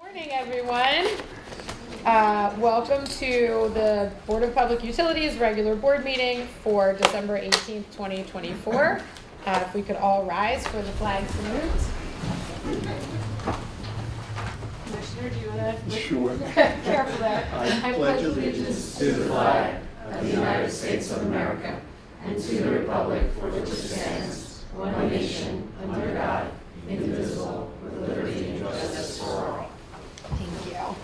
Morning, everyone. Welcome to the Board of Public Utilities regular board meeting for December 18th, 2024. If we could all rise for the flag salute. Commissioner, do you want to? Sure. Careful there. I pledge allegiance to the flag of the United States of America and to the republic for which it stands, one nation, under God, indivisible, with liberty and justice for all. Thank you.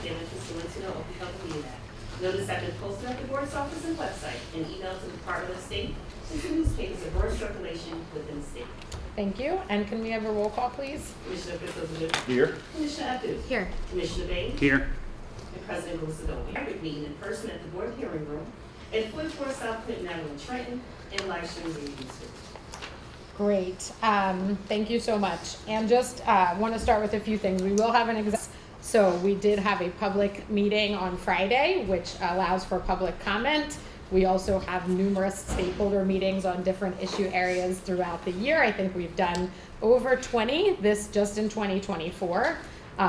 Given pursuant to the Open Public Meeting Act. Notice has been posted at the board's office and website and emailed to the Department of State and to newspapers of broad circulation within the state. Thank you. And can we have a roll call, please? Commissioner Fitzgerald. Here. Commissioner Abdul. Here. Commissioner Bain. Here. And President Lucidoni. Hybrid meeting in person at the board hearing room at 44 South Clinton Avenue in Trenton and live stream radio stream. Great. Thank you so much. And just want to start with a few things. We will have an exam. So we did have a public meeting on Friday, which allows for public comment. We also have numerous stakeholder meetings on different issue areas throughout the year. I think we've done over 20 this just in 2024.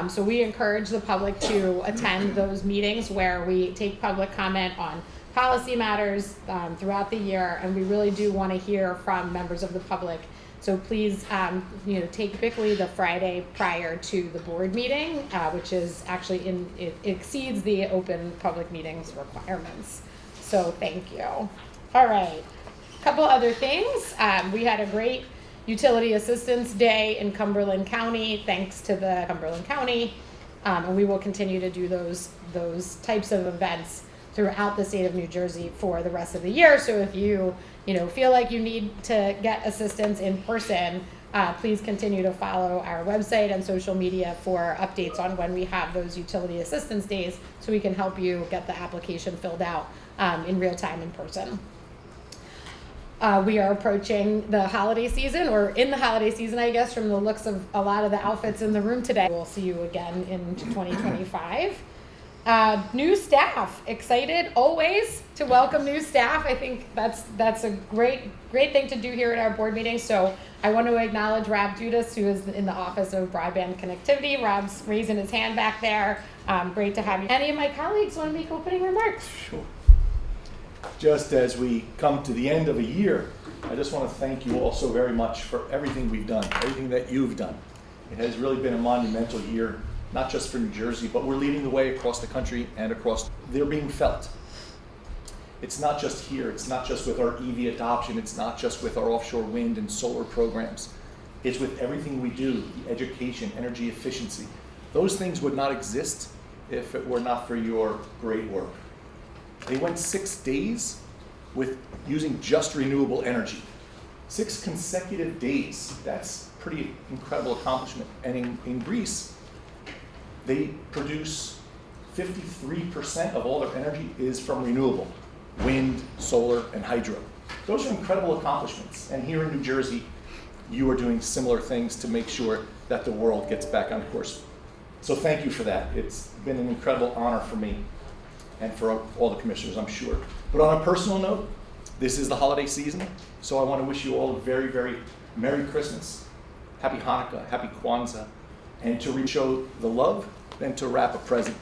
So we encourage the public to attend those meetings where we take public comment on policy matters throughout the year, and we really do want to hear from members of the public. So please, take Bickley the Friday prior to the board meeting, which is actually it exceeds the open public meetings requirements. So thank you. All right, a couple other things. We had a great Utility Assistance Day in Cumberland County, thanks to the Cumberland County, and we will continue to do those types of events throughout the state of New Jersey for the rest of the year. So if you feel like you need to get assistance in person, please continue to follow our website and social media for updates on when we have those utility assistance days, so we can help you get the application filled out in real time in person. We are approaching the holiday season, or in the holiday season, I guess, from the looks of a lot of the outfits in the room today. We'll see you again in 2025. New staff, excited always to welcome new staff. I think that's a great thing to do here at our board meeting. So I want to acknowledge Rob Judas, who is in the Office of Broadband Connectivity. Rob's raising his hand back there. Great to have you. Any of my colleagues want to make opening remarks? Sure. Just as we come to the end of a year, I just want to thank you all so very much for everything we've done, everything that you've done. It has really been a monumental year, not just for New Jersey, but we're leading the way across the country and across. They're being felt. It's not just here. It's not just with our EV adoption. It's not just with our offshore wind and solar programs. It's with everything we do, the education, energy efficiency. Those things would not exist if it were not for your great work. They went 6 days with using just renewable energy. 6 consecutive days. That's pretty incredible accomplishment. And in Greece, they produce 53% of all their energy is from renewable, wind, solar, and hydro. Those are incredible accomplishments. And here in New Jersey, you are doing similar things to make sure that the world gets back on course. So thank you for that. It's been an incredible honor for me and for all the commissioners, I'm sure. But on a personal note, this is the holiday season, so I want to wish you all a very, very Merry Christmas, Happy Hanukkah, Happy Kwanzaa, and to show the love and to wrap a present.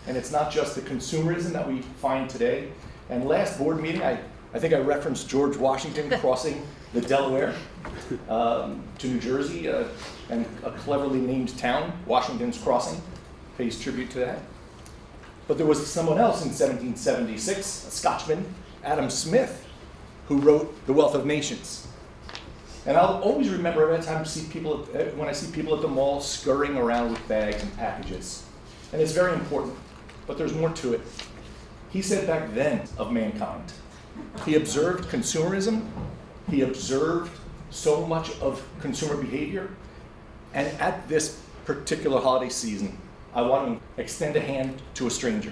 And it's not just the consumerism that we find today. And last board meeting, I think I referenced George Washington crossing the Delaware to New Jersey, and a cleverly named town, Washington's Crossing, pays tribute to that. But there was someone else in 1776, a Scotchman, Adam Smith, who wrote The Wealth of Nations. And I'll always remember every time when I see people at the mall scurrying around with bags and packages. And it's very important, but there's more to it. He said back then of mankind, he observed consumerism, he observed so much of consumer behavior, and at this particular holiday season, I want to extend a hand to a stranger.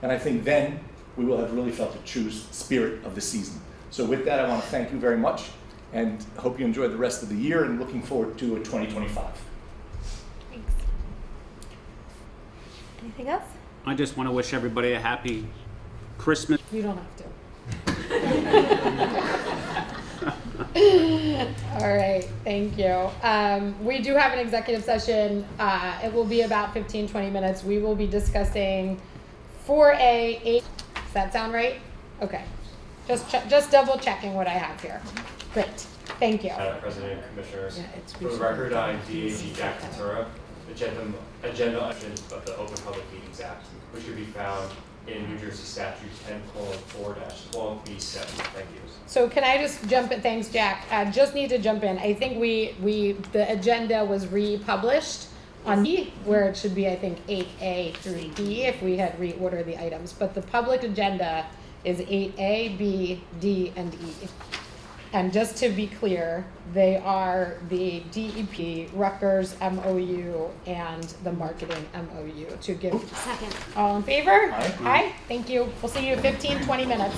And I think then we will have really felt the true spirit of the season. So with that, I want to thank you very much, and hope you enjoy the rest of the year, and looking forward to 2025. Thanks. Anything else? I just want to wish everybody a happy Christmas. You don't have to. All right, thank you. We do have an executive session. It will be about 15, 20 minutes. We will be discussing 4A, 8. Does that sound right? Okay. Just double checking what I have here. Great, thank you. Madam President, Commissioners. Yeah, it's For the record, I'm DAG Jack Ventura, agenda item of the Open Public Meetings Act, which can be found in New Jersey Statute 10:4-12B7. Thank you. So can I just jump in? Thanks, Jack. Just need to jump in. I think the agenda was republished on D, where it should be, I think, 8A through D if we had reordered the items. But the public agenda is 8A, B, D, and E. And just to be clear, they are the DEP, Rutgers MOU, and the marketing MOU to give. Second. All in favor? Aye. Aye. Thank you. We'll see you in 15, 20 minutes.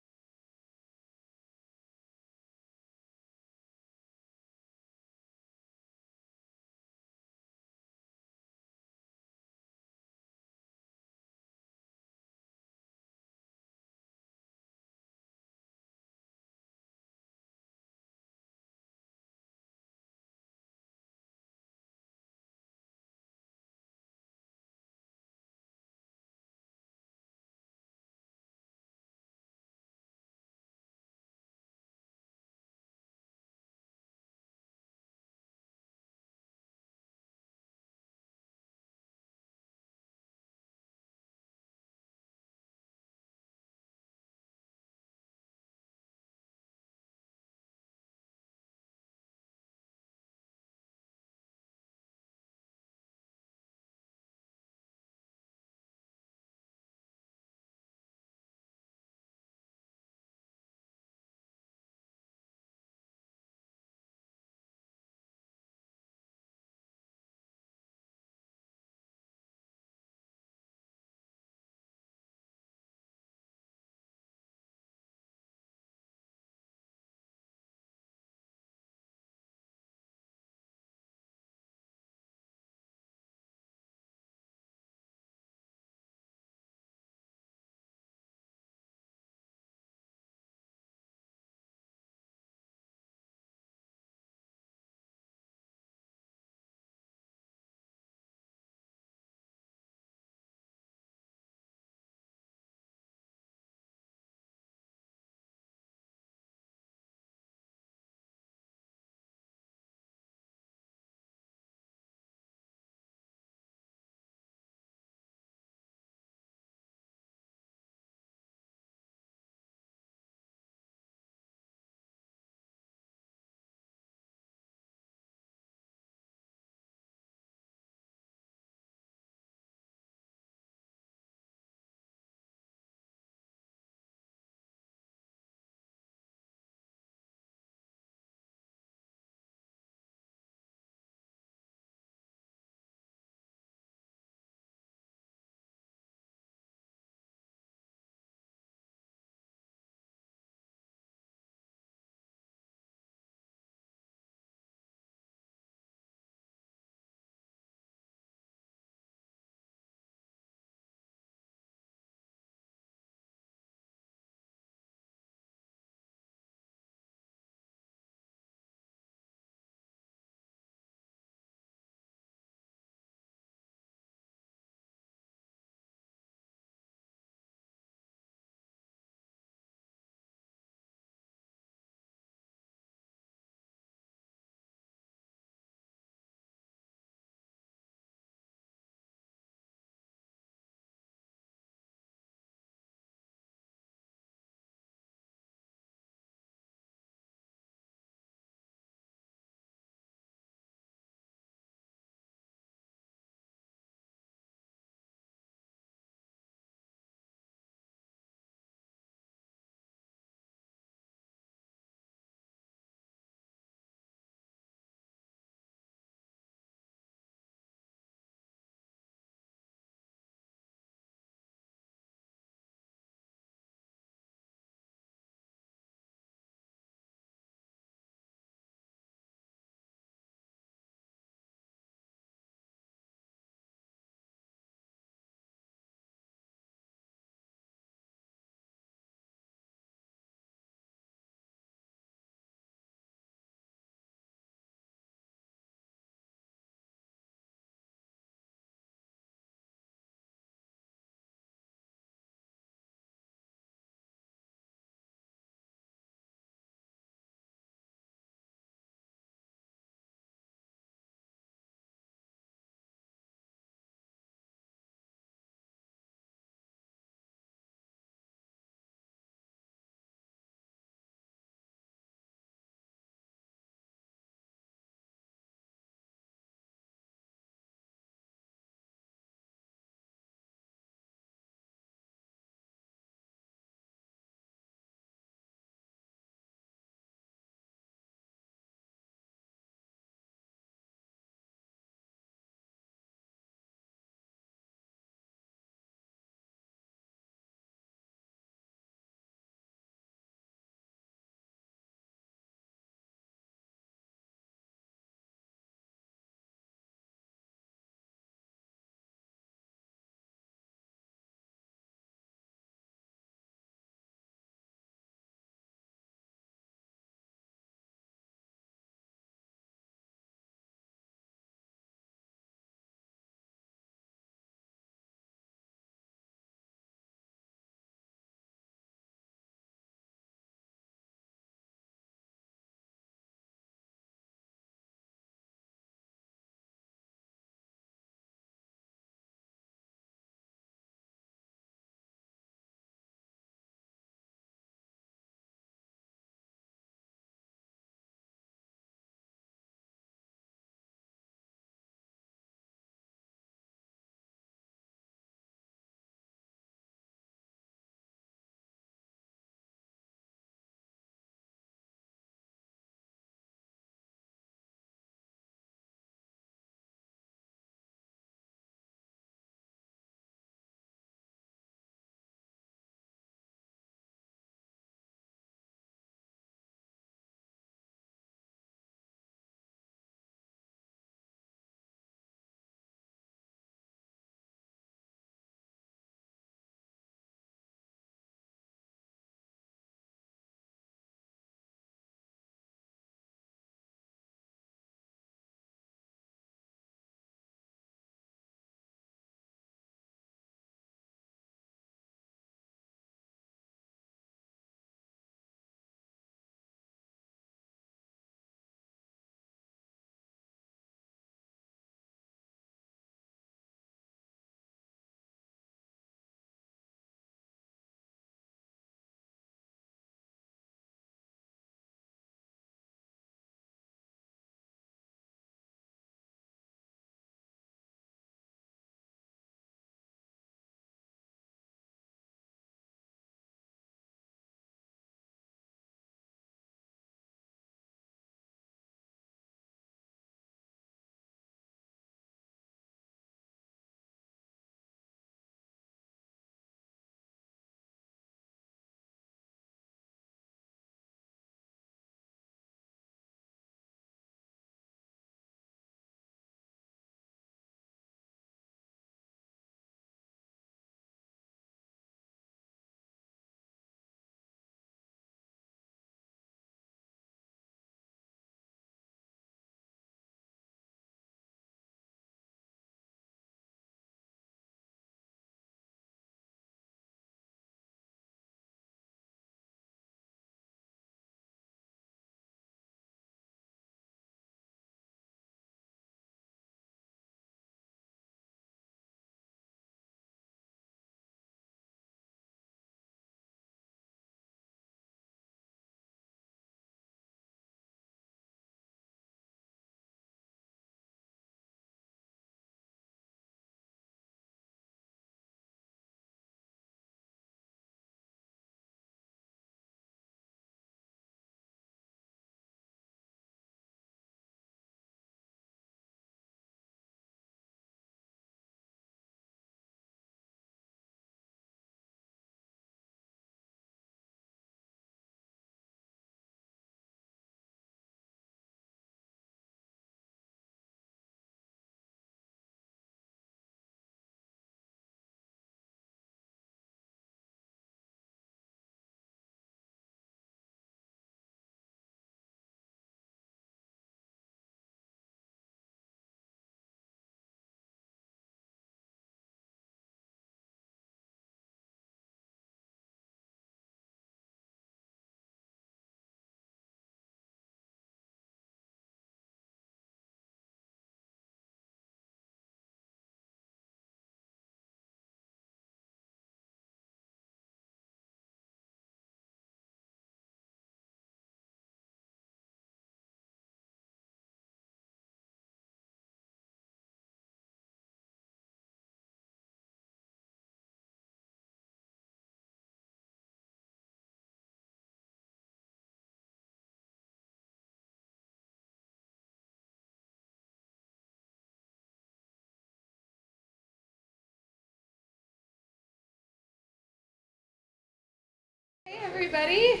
everybody.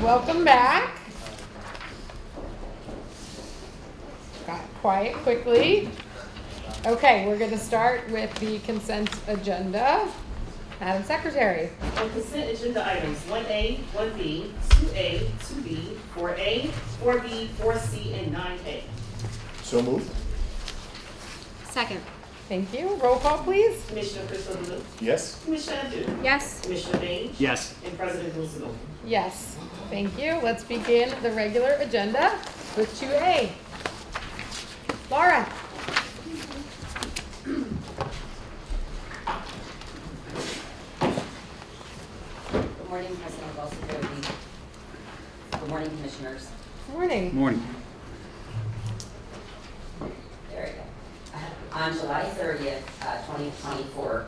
Welcome back. Got quiet quickly. Okay, we're going to start with the consent agenda. Madam Secretary. On consent agenda items 1A, 1B, 2A, 2B, 4A, 4B, 4C, and 9A. So moved? Second. Thank you. Roll call, please. Commissioner Crystal Blue, Yes? Commissioner Abdul, Yes. Commissioner Baines, Yes. and President Roosevelt. Yes. Thank you. Let's begin the regular agenda with 2A. Laura. Good morning, President Wells. Good morning, Commissioners. Morning. Morning. There we go. On July 30th, 2024,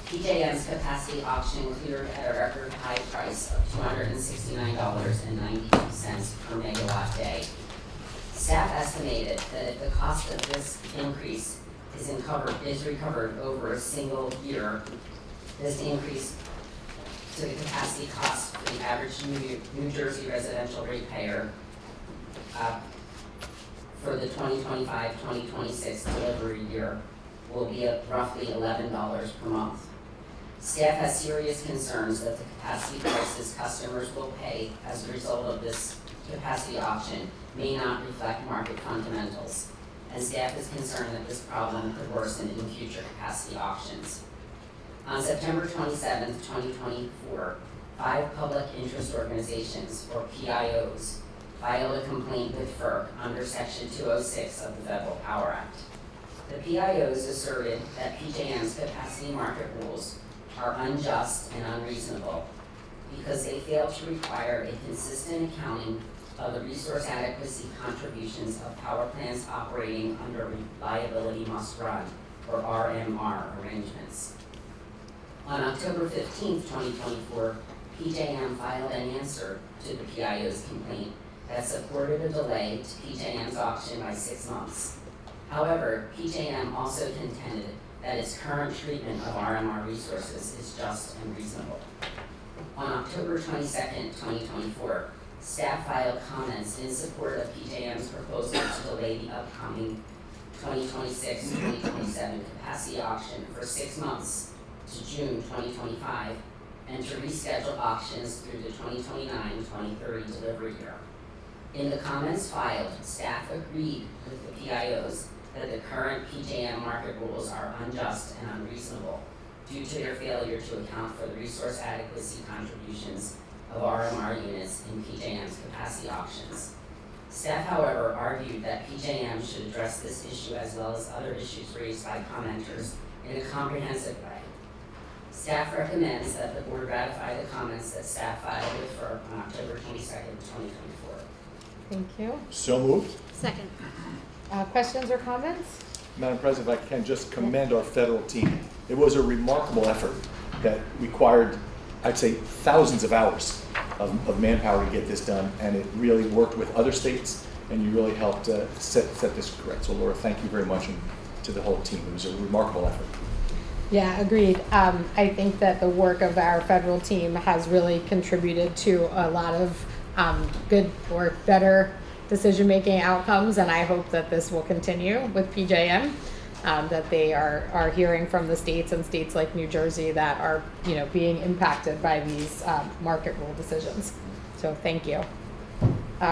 PJM's capacity auction cleared at a record high price of $269.92 per megawatt day. Staff estimated that if the cost of this increase is recovered over a single year, this increase to the capacity cost for the average New Jersey residential ratepayer for the 2025-2026 delivery year will be at roughly $11 per month. Staff has serious concerns that the capacity prices customers will pay as a result of this capacity auction may not reflect market fundamentals, and staff is concerned that this problem could worsen in future capacity auctions. On September 27, 2024, 5 public interest organizations, or PIOs, filed a complaint with FERC under Section 206 of the Federal Power Act. The PIOs asserted that PJM's capacity market rules are unjust and unreasonable because they fail to require a consistent accounting of the resource adequacy contributions of power plants operating under reliability must run, or RMR arrangements. On October 15, 2024, PJM filed an answer to the PIO's complaint that supported a delay to PJM's auction by 6 months. However, PJM also contended that its current treatment of RMR resources is just and reasonable. On October 22, 2024, staff filed comments in support of PJM's proposal to delay the upcoming 2026-2027 capacity auction for 6 months to June 2025 and to reschedule auctions through the 2029-2030 delivery year. In the comments filed, staff agreed with the PIOs that the current PJM market rules are unjust and unreasonable due to their failure to account for the resource adequacy contributions of RMR units in PJM's capacity auctions. Staff, however, argued that PJM should address this issue as well as other issues raised by commenters in a comprehensive way. Staff recommends that the board ratify the comments that staff filed with FERC on October 22nd, 2024. Thank you. So moved? Second. Questions or comments? Madam President, if I can just commend our federal team. It was a remarkable effort that required, I'd say, thousands of hours of manpower to get this done, and it really worked with other states, and you really helped set this correct. So Laura, thank you very much, and to the whole team. It was a remarkable effort. Yeah, agreed. I think that the work of our federal team has really contributed to a lot of good or better decision-making outcomes, and I hope that this will continue with PJM, that they are hearing from the states and states like New Jersey that are, being impacted by these market rule decisions. So thank you.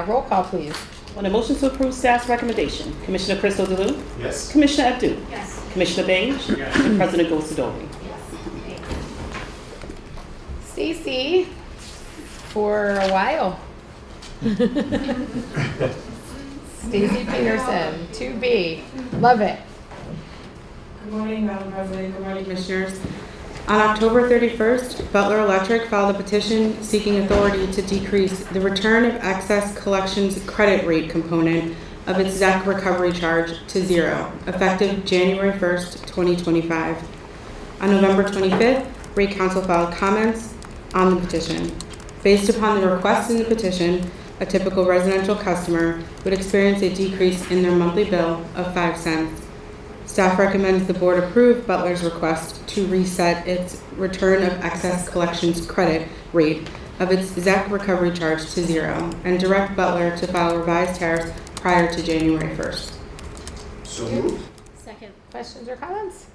Roll call, please. On the motion to approve staff's recommendation, Commissioner Crystal Delue? Yes. Commissioner Abdul? Yes. Commissioner Baines? Yes. And President Gosadovi? Stacy, for a while. Stacy Peterson, 2B. Love it. Good morning, Madam President. Good morning, Commissioners. On October 31st, Butler Electric filed a petition seeking authority to decrease the return of excess collections credit rate component of its ZEC recovery charge to 0, effective January 1st, 2025. On November 25th, Rate Counsel filed comments on the petition. Based upon the request in the petition, a typical residential customer would experience a decrease in their monthly bill of 5 cents. Staff recommends the board approve Butler's request to reset its return of excess collections credit rate of its ZEC recovery charge to 0 and direct Butler to file revised tariffs prior to January 1st. So moved. Second. Questions or comments?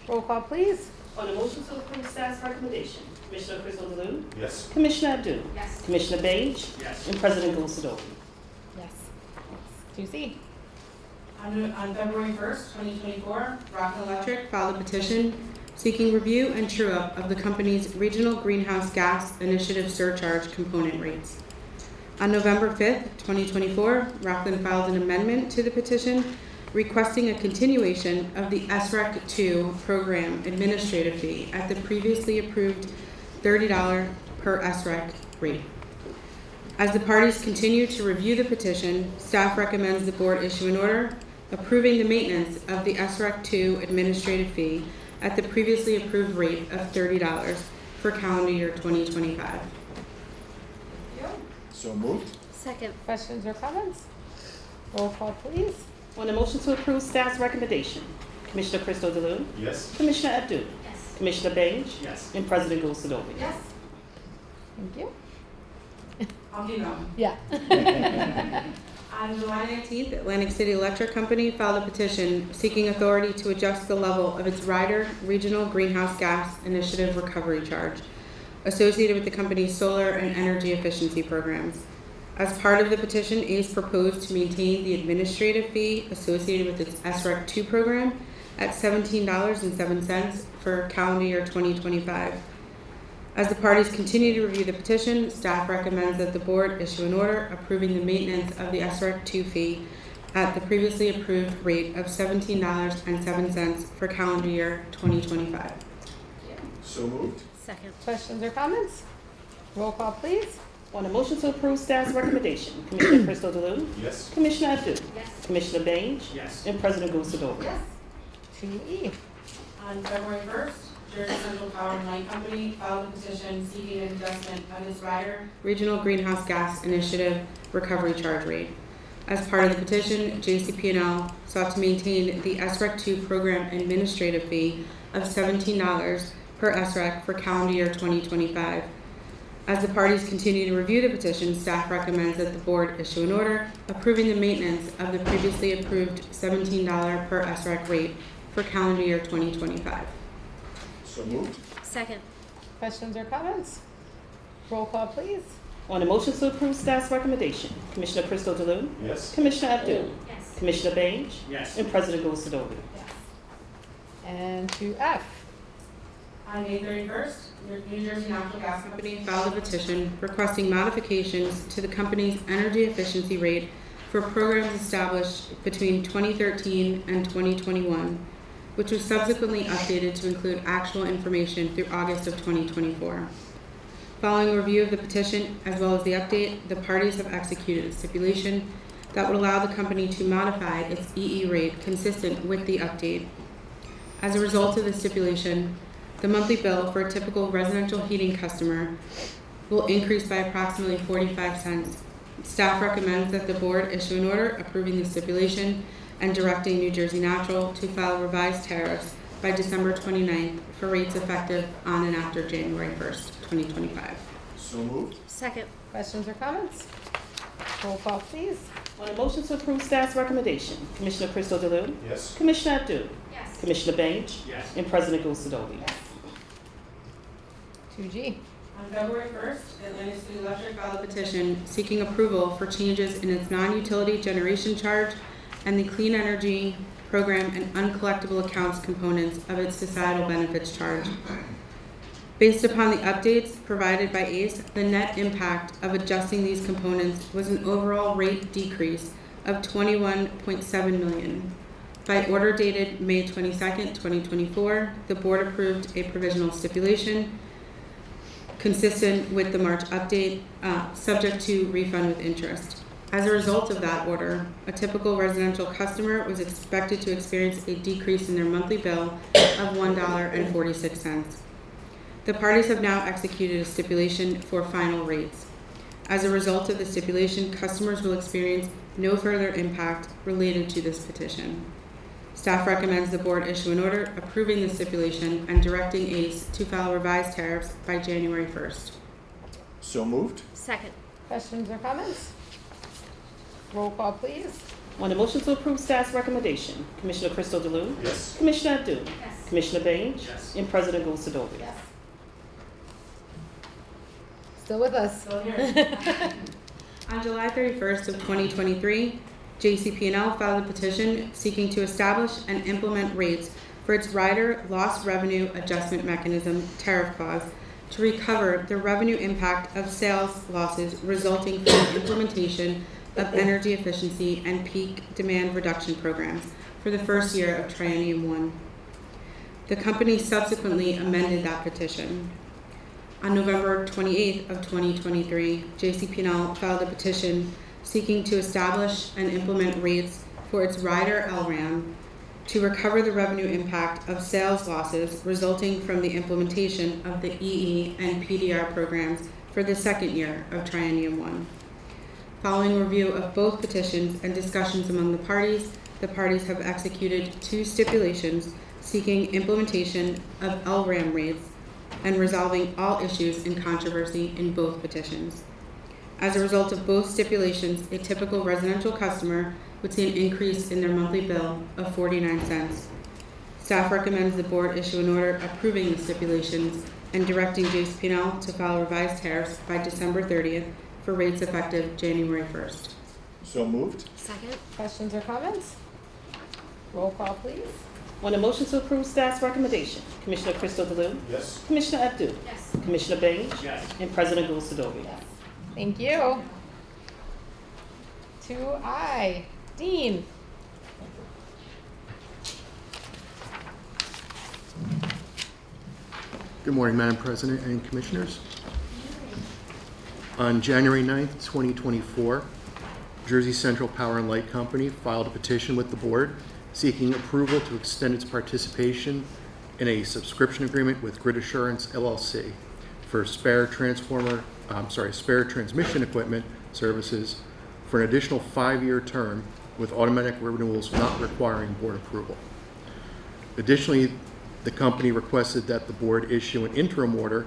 Roll call, please. On the motion to approve staff's recommendation, Commissioner Crystal Baloo? Yes. Commissioner Abdul? Yes. Commissioner Beige? Yes. And President Gulcedovi? Yes. 2C. On February 1st, 2024, Rockland Electric filed a petition seeking review and true-up of the company's regional greenhouse gas initiative surcharge component rates. On November 5th, 2024, Rockland filed an amendment to the petition requesting a continuation of the SREC 2 program administrative fee at the previously approved $30 per SREC rate. As the parties continue to review the petition, staff recommends the board issue an order approving the maintenance of the SREC 2 administrative fee at the previously approved rate of $30 for calendar year 2025. So moved. Second. Questions or comments? Roll call, please. On the motion to approve staff's recommendation, Commissioner Crystal Baloo? Yes. Commissioner Abdul? Yes. Commissioner Beige? Yes. And President Gulcedovi? Yes. Thank you. I'll keep going. Yeah. On July 19th, Atlantic City Electric Company filed a petition seeking authority to adjust the level of its rider regional greenhouse gas initiative recovery charge associated with the company's solar and energy efficiency programs. As part of the petition, ACE proposed to maintain the administrative fee associated with its SREC 2 program at $17.07 for calendar year 2025. As the parties continue to review the petition, staff recommends that the board issue an order approving the maintenance of the SREC 2 fee at the previously approved rate of $17.07 for calendar year 2025. So moved. Second. Questions or comments? Roll call, please. On the motion to approve staff's recommendation, Commissioner Crystal Baloo? Yes. Commissioner Abdul? Yes. Commissioner Beige? Yes. And President Gulcedovi? 2E. On February 1st, Jersey Central Power and Light Company filed a petition seeking an adjustment of its rider regional greenhouse gas initiative recovery charge rate. As part of the petition, JCP&L sought to maintain the SREC 2 program administrative fee of $17 per SREC for calendar year 2025. As the parties continue to review the petition, staff recommends that the board issue an order approving the maintenance of the previously approved $17 per SREC rate for calendar year 2025. So moved. Second. Questions or comments? Roll call, please. On the motion to approve staff's recommendation, Commissioner Crystal Baloo? Yes. Commissioner Abdul? Yes. Commissioner Beige? Yes. And President Gulcedovi? And 2F. On May 31st, New Jersey Natural Gas Company filed a petition requesting modifications to the company's energy efficiency rate for programs established between 2013 and 2021, which was subsequently updated to include actual information through August of 2024. Following review of the petition as well as the update, the parties have executed a stipulation that would allow the company to modify its EE rate consistent with the update. As a result of the stipulation, the monthly bill for a typical residential heating customer will increase by approximately 45 cents. Staff recommends that the board issue an order approving the stipulation and directing New Jersey Natural to file revised tariffs by December 29th for rates effective on and after January 1st, 2025. So moved. Second. Questions or comments? Roll call, please. On the motion to approve staff's recommendation, Commissioner Crystal Baloo? Yes. Commissioner Abdul? Yes. Commissioner Beige? Yes. And President Gulcedovi? 2G. On February 1st, Atlantic City Electric filed a petition seeking approval for changes in its non-utility generation charge and the clean energy program and uncollectible accounts components of its societal benefits charge. Based upon the updates provided by ACE, the net impact of adjusting these components was an overall rate decrease of $21.7 million. By order dated May 22nd, 2024, the board approved a provisional stipulation consistent with the March update, subject to refund with interest. As a result of that order, a typical residential customer was expected to experience a decrease in their monthly bill of $1.46. The parties have now executed a stipulation for final rates. As a result of the stipulation, customers will experience no further impact related to this petition. Staff recommends the board issue an order approving the stipulation and directing ACE to file revised tariffs by January 1st. So moved. Second. Questions or comments? Roll call, please. On the motion to approve staff's recommendation, Commissioner Crystal Delue? Yes. Commissioner Abdul? Yes. Commissioner Baines? Yes. And President Gosadovi? Yes. Still with us. On July 31st of 2023, JCP&L filed a petition seeking to establish and implement rates for its rider loss revenue adjustment mechanism tariff clause to recover the revenue impact of sales losses resulting from the implementation of energy efficiency and peak demand reduction programs for the first year of Triennium 1. The company subsequently amended that petition. On November 28th of 2023, JCP&L filed a petition seeking to establish and implement rates for its rider LRAM to recover the revenue impact of sales losses resulting from the implementation of the EE and PDR programs for the second year of Triennium 1. Following review of both petitions and discussions among the parties have executed 2 stipulations seeking implementation of LRAM rates and resolving all issues in controversy in both petitions. As a result of both stipulations, a typical residential customer would see an increase in their monthly bill of 49 cents. Staff recommends the board issue an order approving the stipulations and directing JCP&L to file revised tariffs by December 30th for rates effective January 1st. So moved. Second. Questions or comments? Roll call, please. On the motion to approve staff's recommendation, Commissioner Crystal Delue? Yes. Commissioner Abdul? Yes. Commissioner Baines? Yes. And President Gosadovi? Thank you. 2I. Dean. Good morning, Madam President and Commissioners. On January 9th, 2024, Jersey Central Power and Light Company filed a petition with the board seeking approval to extend its participation in a subscription agreement with Grid Assurance LLC for spare transmission equipment services for an additional 5-year term with automatic renewals not requiring board approval. Additionally, the company requested that the board issue an interim order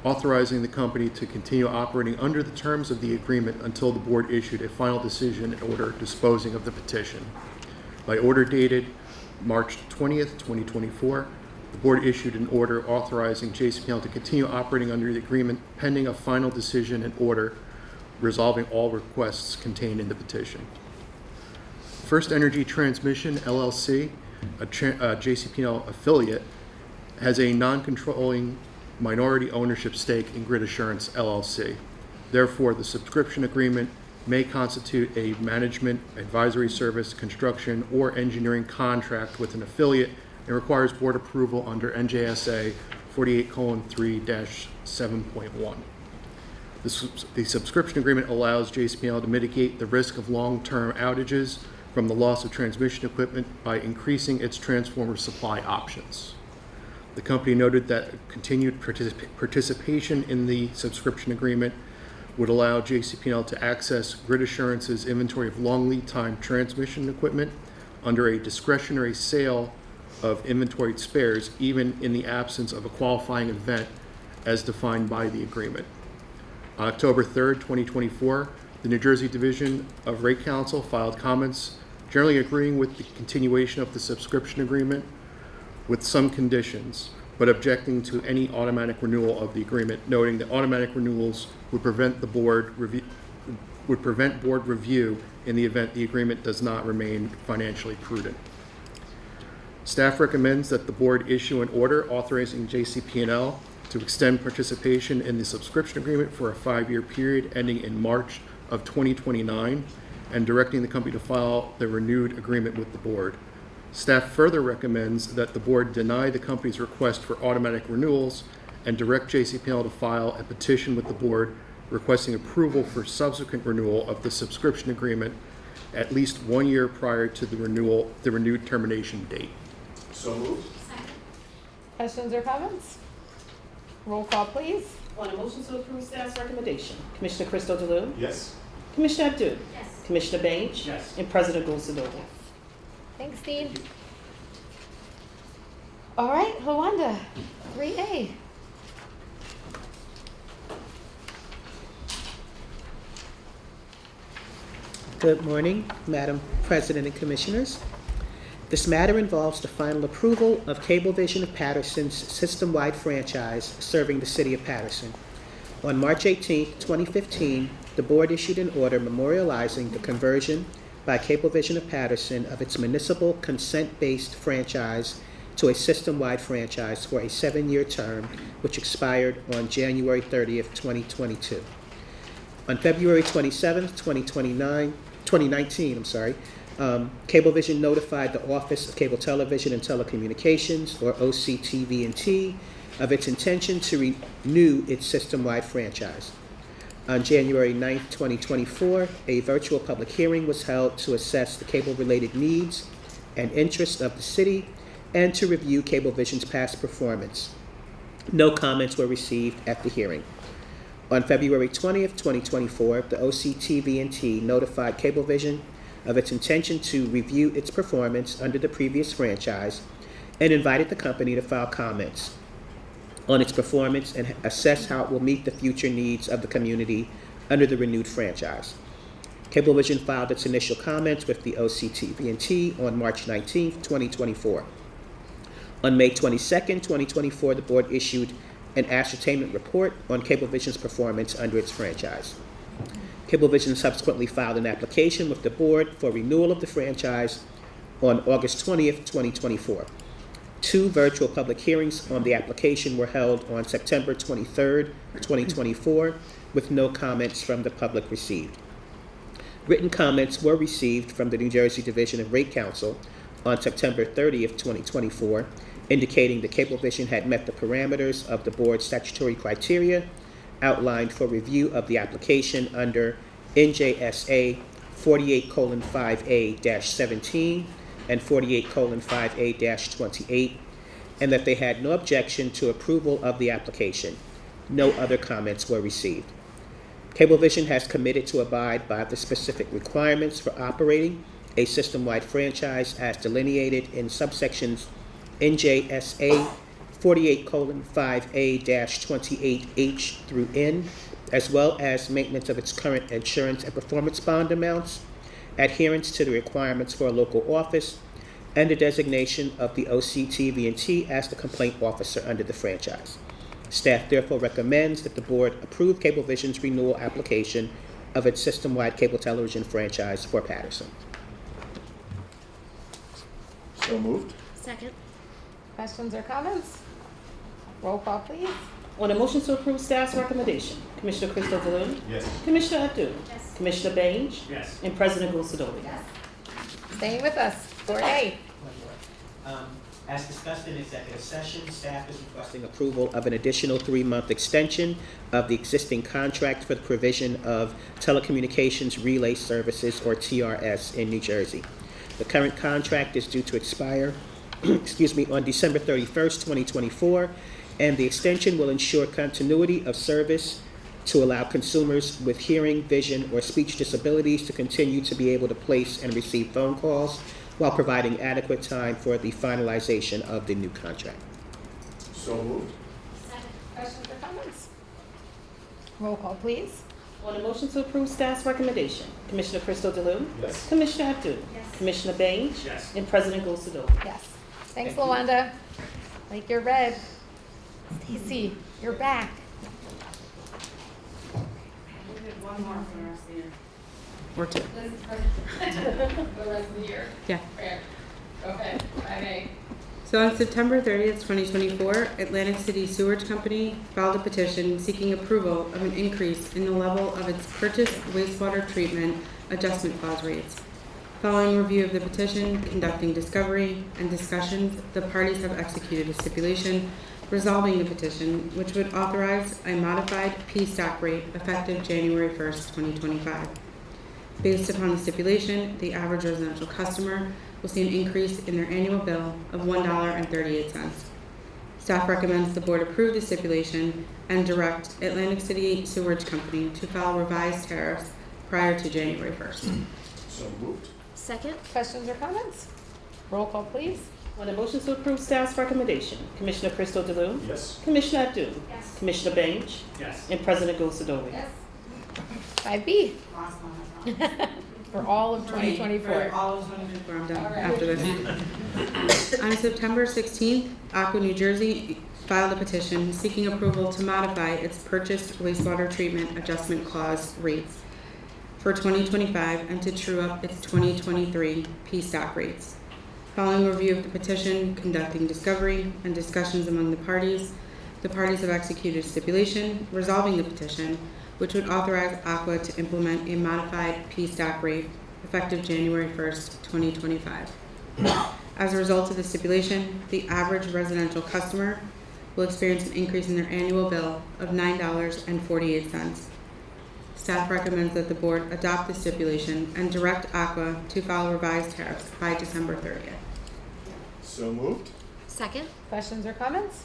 authorizing the company to continue operating under the terms of the agreement until the board issued a final decision and order disposing of the petition. By order dated March 20th, 2024, the board issued an order authorizing JCP&L to continue operating under the agreement pending a final decision and order resolving all requests contained in the petition. First Energy Transmission LLC, a JCP&L affiliate, has a non-controlling minority ownership stake in Grid Assurance LLC. Therefore, the subscription agreement may constitute a management, advisory service, construction, or engineering contract with an affiliate and requires board approval under NJSA 48:3-7.1. The subscription agreement allows JCP&L to mitigate the risk of long-term outages from the loss of transmission equipment by increasing its transformer supply options. The company noted that continued participation in the subscription agreement would allow JCP&L to access Grid Assurance's inventory of long lead time transmission equipment under a discretionary sale of inventoried spares, even in the absence of a qualifying event as defined by the agreement. On October 3rd, 2024, the New Jersey Division of Rate Counsel filed comments generally agreeing with the continuation of the subscription agreement with some conditions, but objecting to any automatic renewal of the agreement, noting that automatic renewals would prevent board review in the event the agreement does not remain financially prudent. Staff recommends that the board issue an order authorizing JCP&L to extend participation in the subscription agreement for a 5-year period ending in March of 2029 and directing the company to file the renewed agreement with the board. Staff further recommends that the board deny the company's request for automatic renewals and direct JCP&L to file a petition with the board requesting approval for subsequent renewal of the subscription agreement at least 1 year prior to the renewed termination date. So moved. Questions or comments? Roll call, please. On the motion to approve staff's recommendation, Commissioner Crystal Delue? Yes. Commissioner Abdul? Yes. Commissioner Baines? Yes. And President Gosadovi? Thanks, Dean. All right, Luanda, 3A. Good morning, Madam President and Commissioners. This matter involves the final approval of Cablevision of Patterson's system-wide franchise serving the city of Patterson. On March 18, 2015, the board issued an order memorializing the conversion by Cablevision of Patterson of its municipal consent-based franchise to a system-wide franchise for a 7-year term, which expired on January 30th, 2022. On February 27th, 2019, Cablevision notified the Office of Cable Television and Telecommunications, or OCTV&T, of its intention to renew its system-wide franchise. On January 9th, 2024, a virtual public hearing was held to assess the cable-related needs and interests of the city and to review Cablevision's past performance. No comments were received at the hearing. On February 20th, 2024, the OCTV&T notified Cablevision of its intention to review its performance under the previous franchise and invited the company to file comments on its performance and assess how it will meet the future needs of the community under the renewed franchise. Cablevision filed its initial comments with the OCTV&T on March 19th, 2024. On May 22nd, 2024, the board issued an ascertainment report on Cablevision's performance under its franchise. Cablevision subsequently filed an application with the board for renewal of the franchise on August 20th, 2024. 2 virtual public hearings on the application were held on September 23rd, 2024, with no comments from the public received. Written comments were received from the New Jersey Division of Rate Counsel on September 30th, 2024, indicating that Cablevision had met the parameters of the board's statutory criteria outlined for review of the application under NJSA 48:5A-17 and 48:5A-28, and that they had no objection to approval of the application. No other comments were received. Cablevision has committed to abide by the specific requirements for operating a system-wide franchise as delineated in subsections NJSA 48:5A-28H through N, as well as maintenance of its current insurance and performance bond amounts, adherence to the requirements for a local office, and the designation of the OCTV&T as the complaint officer under the franchise. Staff therefore recommends that the board approve Cablevision's renewal application of its system-wide cable television franchise for Patterson. So moved. Second. Questions or comments? Roll call, please. On the motion to approve staff's recommendation, Commissioner Crystal Balloon? Yes. Commissioner Abdul? Yes. Commissioner Baines? Yes. And President Gosadoli? Staying with us, 4A. As discussed in executive session, staff is requesting approval of an additional 3-month extension of the existing contract for the provision of telecommunications relay services, or TRS, in New Jersey. The current contract is due to expire on December 31st, 2024, and the extension will ensure continuity of service to allow consumers with hearing, vision, or speech disabilities to continue to be able to place and receive phone calls while providing adequate time for the finalization of the new contract. So moved. Second. Questions or comments? Roll call, please. On the motion to approve staff's recommendation, Commissioner Crystal Balloon? Yes. Commissioner Abdul? Yes. Commissioner Baines? Yes. And President Gosadoli? Yes. Thanks, Luanda. Like you're red. Stacy, you're back. One more for the rest of the year. Or 2. The rest of the year? Yeah. Okay, 5A. So on September 30th, 2024, Atlantic City Sewerage Company filed a petition seeking approval of an increase in the level of its purchased wastewater treatment adjustment clause rates. Following review of the petition, conducting discovery and discussions, the parties have executed a stipulation resolving the petition, which would authorize a modified P-stack rate effective January 1st, 2025. Based upon the stipulation, the average residential customer will see an increase in their annual bill of $1.38. Staff recommends the board approve the stipulation and direct Atlantic City Sewerage Company to file revised tariffs prior to January 1st. So moved. Second. Questions or comments? Roll call, please. On the motion to approve staff's recommendation, Commissioner Crystal Delune? Yes. Commissioner Abdul? Commissioner Baines? Yes. And President Gulsadovich? 5B. For all of 2024. All of 2024, I'm done after this. On September 16th, Aqua New Jersey filed a petition seeking approval to modify its purchased wastewater treatment adjustment clause rates for 2025 and to true up its 2023 P-stock rates. Following review of the petition, conducting discovery, and discussions among the parties have executed a stipulation resolving the petition, which would authorize Aqua to implement a modified P-stock rate effective January 1st, 2025. As a result of the stipulation, the average residential customer will experience an increase in their annual bill of $9.48. Staff recommends that the board adopt the stipulation and direct Aqua to file revised tariffs by December 30th. So moved. Second. Questions or comments?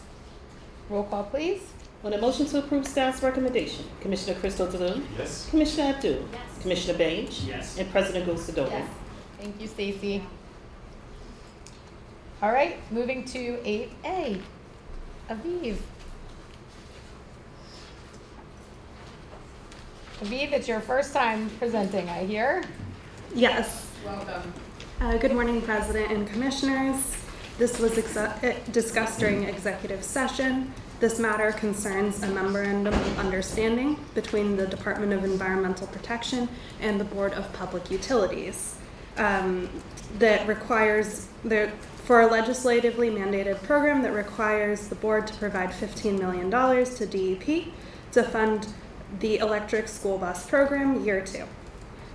Roll call, please. On the motion to approve staff's recommendation, Commissioner Crystal Delune? Yes. Commissioner Abdul? Yes. Commissioner Baines? Yes. And President Gulsadovich? Thank you, Stacy. All right, moving to 8A. Aviv. Aviv, it's your first time presenting, I hear. Yes. Welcome. Good morning, President and Commissioners. This was discussed during executive session. This matter concerns a memorandum of understanding between the Department of Environmental Protection and the Board of Public Utilities that requires, for a legislatively mandated program that requires the board to provide $15 million to DEP to fund the electric school bus program year 2.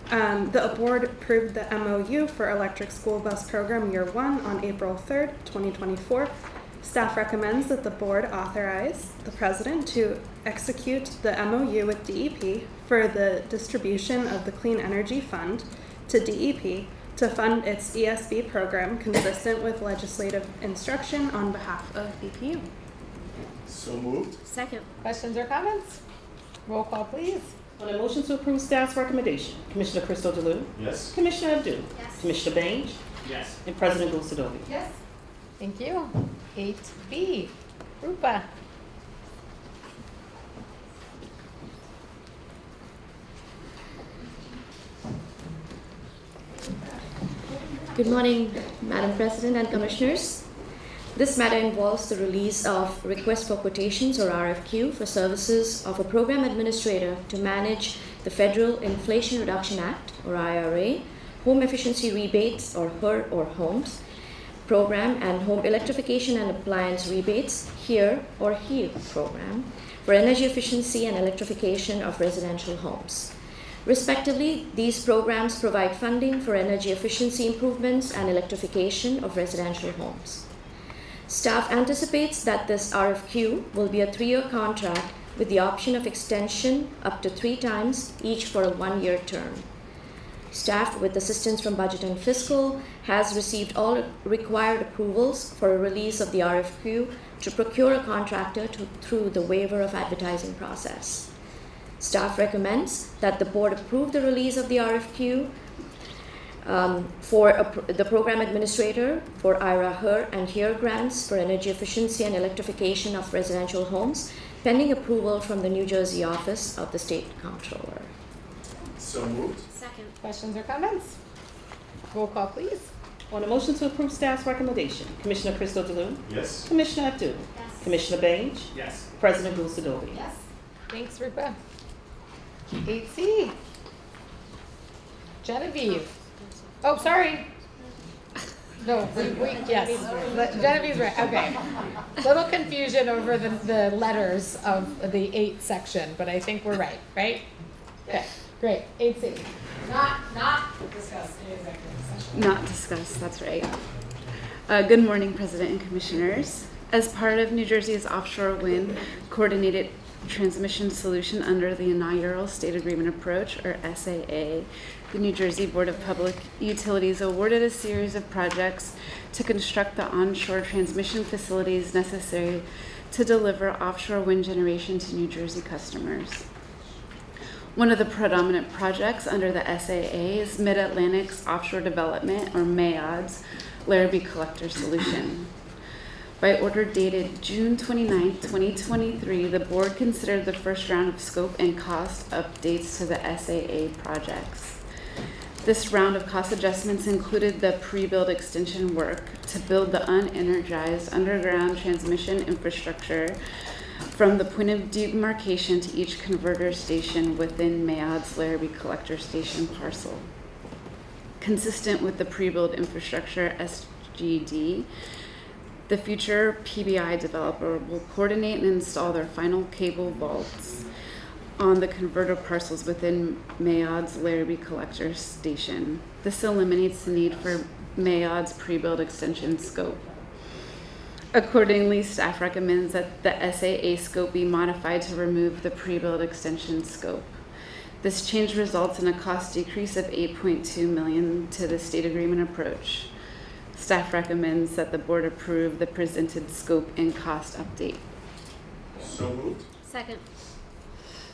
The board approved the MOU for electric school bus program year 1 on April 3rd, 2024. Staff recommends that the board authorize the president to execute the MOU with DEP for the distribution of the Clean Energy Fund to DEP to fund its ESB program consistent with legislative instruction on behalf of BPU. So moved. Second. Questions or comments? Roll call, please. On the motion to approve staff's recommendation, Commissioner Crystal Delune? Yes. Commissioner Abdul? Yes. Commissioner Baines? Yes. And President Gulsadovich? Yes. Thank you. 8B. Rupa. Good morning, Madam President and Commissioners. This matter involves the release of Request for Quotations or RFQ for services of a program administrator to manage the Federal Inflation Reduction Act or IRA, Home Efficiency Rebates or HER or HOMES program, and Home Electrification and Appliance Rebates HERE or HEAL program for energy efficiency and electrification of residential homes. Respectively, these programs provide funding for energy efficiency improvements and electrification of residential homes. Staff anticipates that this RFQ will be a 3-year contract with the option of extension up to 3 times, each for a 1-year term. Staff, with assistance from Budget and Fiscal, has received all required approvals for a release of the RFQ to procure a contractor through the waiver of advertising process. Staff recommends that the board approve the release of the RFQ for the program administrator for IRA, HER, and HERE grants for energy efficiency and electrification of residential homes, pending approval from the New Jersey office of the State Comptroller. So moved. Second. Questions or comments? Roll call, please. On the motion to approve staff's recommendation, Commissioner Crystal Delune? Yes. Commissioner Abdul? Yes. Commissioner Baines? Yes. President Gulsadovich? Yes. Thanks, Rupa. 8C. Genevieve. Oh, sorry. No, yes. Genevieve's right. Okay. Little confusion over the letters of the 8 section, but I think we're right, right? Okay, great. 8C. Not discussed in executive session. Not discussed, that's right. Good morning, President and Commissioners. As part of New Jersey's offshore wind coordinated transmission solution under the inaugural State Agreement Approach, or SAA, the New Jersey Board of Public Utilities awarded a series of projects to construct the onshore transmission facilities necessary to deliver offshore wind generation to New Jersey customers. One of the predominant projects under the SAA is Mid-Atlantic's Offshore Development, or MAOD's, Larrabee Collector Solution. By order dated June 29, 2023, the board considered the first round of scope and cost updates to the SAA projects. This round of cost adjustments included the pre-build extension work to build the unenergized underground transmission infrastructure from the point of demarcation to each converter station within Mayod's Larrabee Collector Station parcel. Consistent with the pre-build infrastructure SGD, the future PBI developer will coordinate and install their final cable vaults on the converter parcels within Mayod's Larrabee Collector Station. This eliminates the need for Mayod's pre-build extension scope. Accordingly, staff recommends that the SAA scope be modified to remove the pre-build extension scope. This change results in a cost decrease of $8.2 million to the state agreement approach. Staff recommends that the board approve the presented scope and cost update. So moved. Second.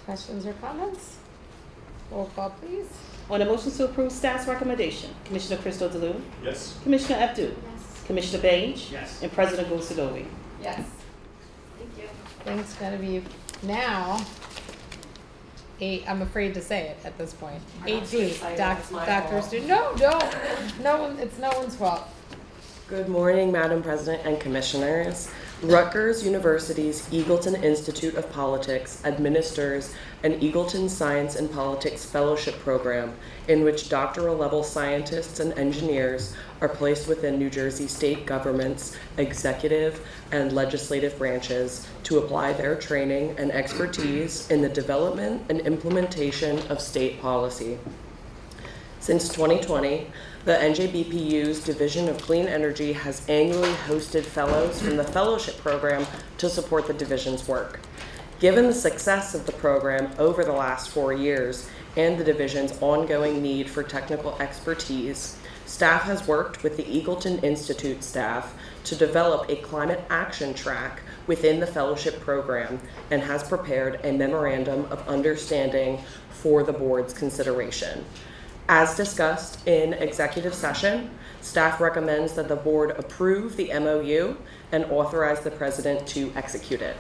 Questions or comments? Roll call, please. On the motion to approve staff's recommendation, Commissioner Crystal Delune, Yes. Commissioner Abdul, Yes. Commissioner Page, Yes. and President Gosadovi. Yes. Thank you. Things gonna be now. I'm afraid to say it at this point. 8D, Dr. Stu. No, it's no one's fault. Good morning, Madam President and Commissioners. Rutgers University's Eagleton Institute of Politics administers an Eagleton Science and Politics Fellowship Program in which doctoral-level scientists and engineers are placed within New Jersey state government's executive and legislative branches to apply their training and expertise in the development and implementation of state policy. Since 2020, the NJBPU's Division of Clean Energy has annually hosted fellows from the fellowship program to support the division's work. Given the success of the program over the last 4 years and the division's ongoing need for technical expertise, staff has worked with the Eagleton Institute staff to develop a climate action track within the fellowship program and has prepared a memorandum of understanding for the board's consideration. As discussed in executive session, staff recommends that the board approve the MOU and authorize the president to execute it.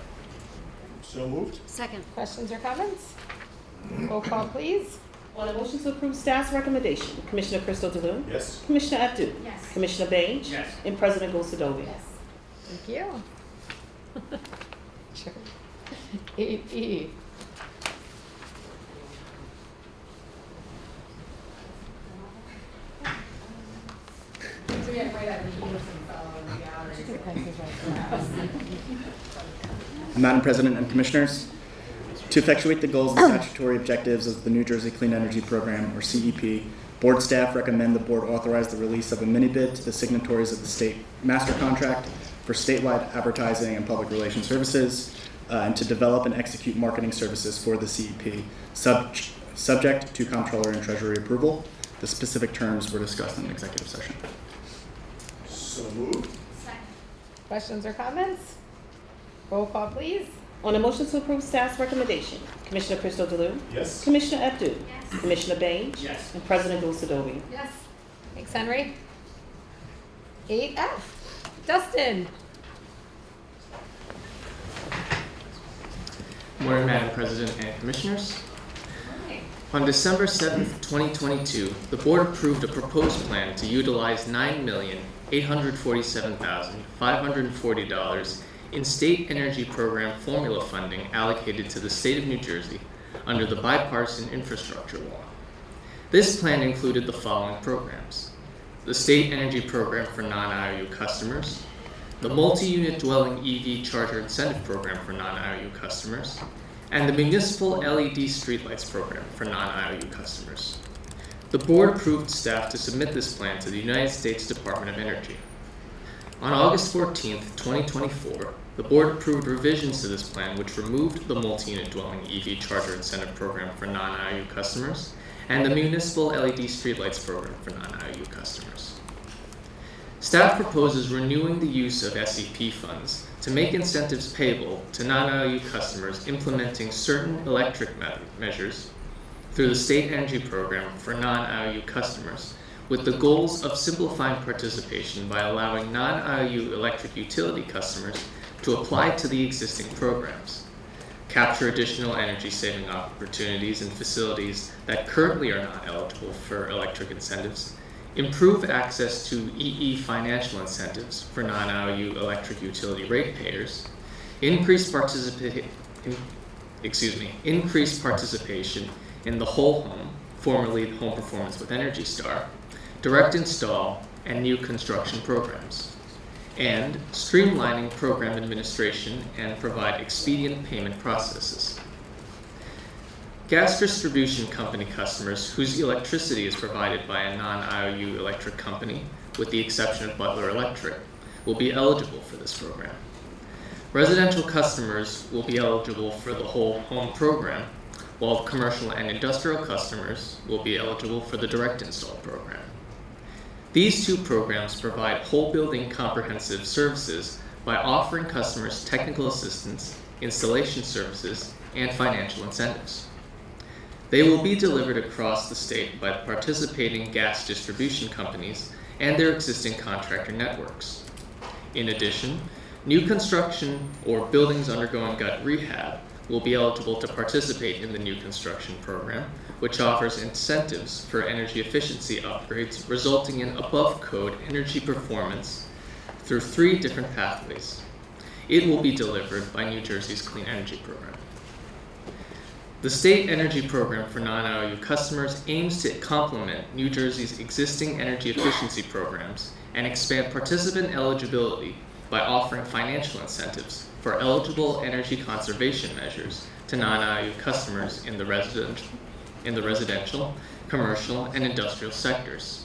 So moved. Second. Questions or comments? Roll call, please. On the motion to approve staff's recommendation, Commissioner Crystal Delune, Yes. Commissioner Abdul, Yes. Commissioner Page, Yes. and President Gosadovi. Thank you. Sure. 8E. Madam President and Commissioners, to effectuate the goals and statutory objectives of the New Jersey Clean Energy Program, or CEP, board staff recommend the board authorize the release of a mini bid to the signatories of the state master contract for statewide advertising and public relations services, and to develop and execute marketing services for the CEP, subject to Comptroller and Treasury approval. The specific terms were discussed in executive session. So moved. Second. Questions or comments? Roll call, please. On the motion to approve staff's recommendation, Commissioner Crystal Delune, Yes. Commissioner Abdul, Yes. Commissioner Page, Yes. and President Gosadovi. Yes. Thanks, Henry. 8F. Dustin. Morning, Madam President and Commissioners. On December 7th, 2022, the Board approved a proposed plan to utilize $9,847,540 in State Energy Program formula funding allocated to the State of New Jersey under the Bipartisan Infrastructure Law. This plan included the following programs: the State Energy Program for non-IOU customers, the Multi-Unit Dwelling EV Charger Incentive Program for non-IOU customers, and the Municipal LED Streetlights Program for non-IOU customers. The Board approved staff to submit this plan to the United States Department of Energy. On August 14th, 2024, the Board approved revisions to this plan which removed the Multi-Unit Dwelling EV Charger Incentive Program for non-IOU customers and the Municipal LED Streetlights Program for non-IOU customers. Staff proposes renewing the use of SEP funds to make incentives payable to non-IOU customers implementing certain electric measures through the State Energy Program for non-IOU customers, with the goals of simplifying participation by allowing non-IOU electric utility customers to apply to the existing programs, capture additional energy-saving opportunities in facilities that currently are not eligible for electric incentives, improve access to EE financial incentives for non-IOU electric utility ratepayers, increase participation in the whole home, formerly Home Performance with Energy Star, direct install, and new construction programs, and streamlining program administration and provide expedient payment processes. Gas distribution company customers whose electricity is provided by a non-IOU electric company, with the exception of Butler Electric, will be eligible for this program. Residential customers will be eligible for the whole home program, while commercial and industrial customers will be eligible for the direct install program. These two programs provide whole building comprehensive services by offering customers technical assistance, installation services, and financial incentives. They will be delivered across the state by the participating gas distribution companies and their existing contractor networks. In addition, new construction or buildings undergoing gut rehab will be eligible to participate in the new construction program, which offers incentives for energy efficiency upgrades resulting in above-code energy performance through 3 different pathways. It will be delivered by New Jersey's Clean Energy Program. The State Energy Program for non-IOU customers aims to complement New Jersey's existing energy efficiency programs and expand participant eligibility by offering financial incentives for eligible energy conservation measures to non-IOU customers in the residential, commercial, and industrial sectors.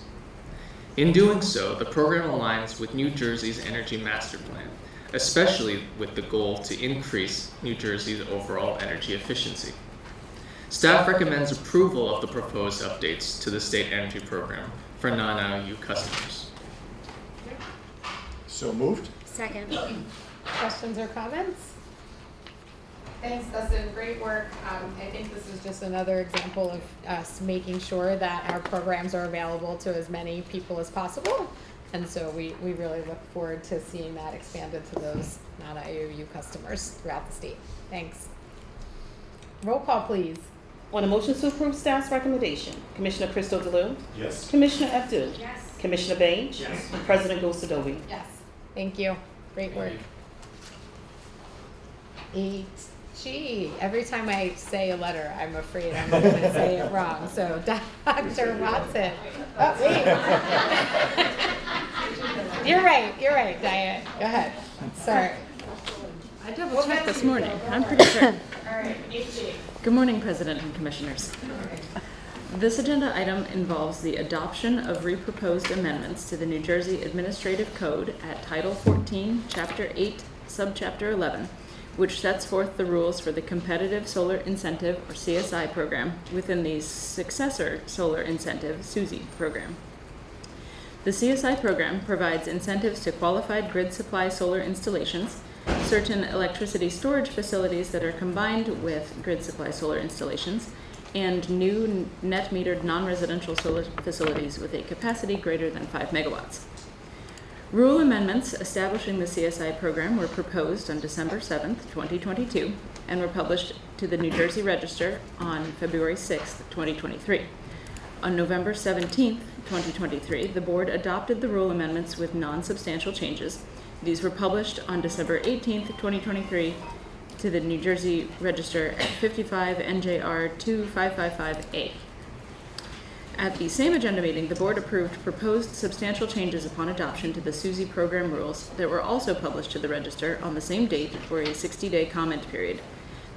In doing so, the program aligns with New Jersey's Energy Master Plan, especially with the goal to increase New Jersey's overall energy efficiency. Staff recommends approval of the proposed updates to the State Energy Program for non-IOU customers. So moved. Second. Questions or comments? Thanks, Dustin. Great work. I think this is just another example of us making sure that our programs are available to as many people as possible. And so we really look forward to seeing that expanded to those non-IOU customers throughout the state. Thanks. Roll call, please. On the motion to approve staff's recommendation, Commissioner Crystal DeLue? Yes. Commissioner Abdul? Yes. Commissioner Baines? Yes. President Gosadovi? Yes. Thank you. Great work. 8G. Every time I say a letter, I'm afraid I'm going to say it wrong. So, Dr. Watson. Oh, wait. You're right, Diane. Go ahead. Sorry. I double checked this morning. I'm pretty sure. All right, 8G. Good morning, President and Commissioners. This agenda item involves the adoption of reproposed amendments to the New Jersey Administrative Code at Title 14, Chapter 8, Subchapter 11, which sets forth the rules for the Competitive Solar Incentive, or CSI program, within the successor Solar Incentive, SUSI program. The CSI program provides incentives to qualified grid supply solar installations, certain electricity storage facilities that are combined with grid supply solar installations, and new net metered non-residential solar facilities with a capacity greater than 5 megawatts. Rule amendments establishing the CSI program were proposed on December 7th, 2022, and were published to the New Jersey Register on February 6th, 2023. On November 17th, 2023, the board adopted the rule amendments with non-substantial changes. These were published on December 18th, 2023, to the New Jersey Register at 55 NJR 2555A. At the same agenda meeting, the board approved proposed substantial changes upon adoption to the SUSI program rules that were also published to the Register on the same date for a 60-day comment period.